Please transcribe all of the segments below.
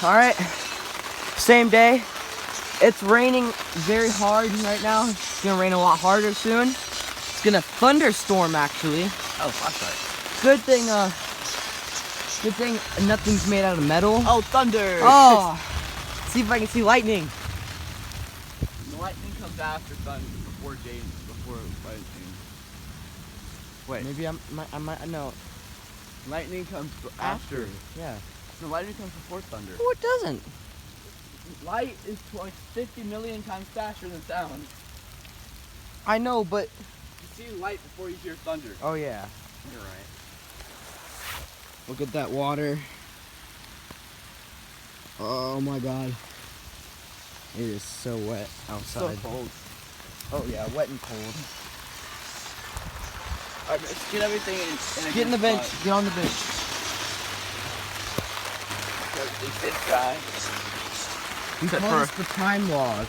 All right, same day. It's raining very hard right now. It's gonna rain a lot harder soon. It's gonna thunderstorm actually. Oh, flashlight. Good thing nothing's made out of metal. Oh, thunder! Oh, see if I can see lightning. The lightning comes after thunder, before lightning. Wait. Maybe I might no. Lightning comes after. Yeah. No, lightning comes before thunder. Oh, it doesn't. Light is like 50 million times faster than sound. I know, but You see light before you hear thunder. oh yeah. You're right. Look at that water. Oh my god. It is so wet outside. So cold. Oh yeah, wet and cold. Alright, let's get everything in a Get in the good bench. spot. Get on the bench. Everything sits dry. We Except call this for- the time log.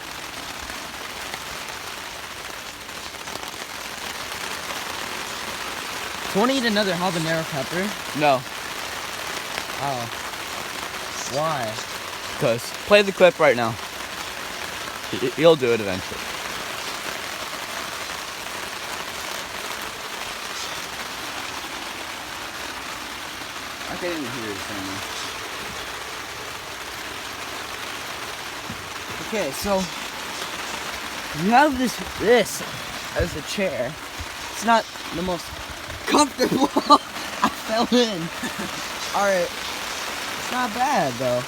So want to eat another habanero pepper? No, Oh. Why? because play the clip right now. You'll do it eventually. I can't even hear it anymore. Okay, so you have this as a chair. It's not the most comfortable. I fell in. Alright. It's not bad though.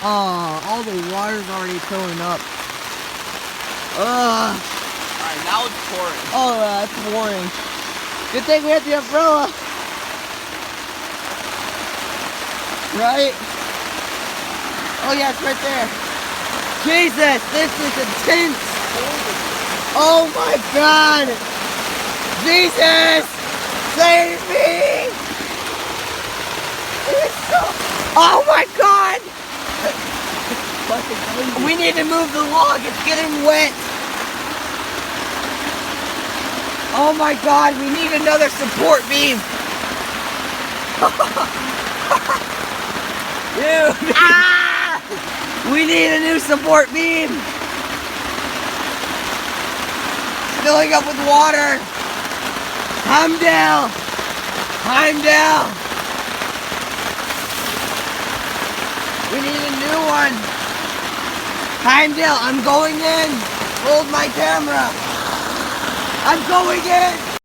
Oh, all the water's already filling up. Ugh. Alright, now it's pouring. Oh, that's boring. Good thing we had the umbrella. Right? Oh yeah, it's right there. Jesus, this is intense. Oh my God. Jesus, save me. It is so, oh my God. We need to move the log, it's getting wet. Oh my God, we need another support beam. Dude. Ah! We need a new support beam. Filling up with water. Heimdall. Heimdall. We need a new one. Heimdall, I'm going in. Hold my camera. I'm going in.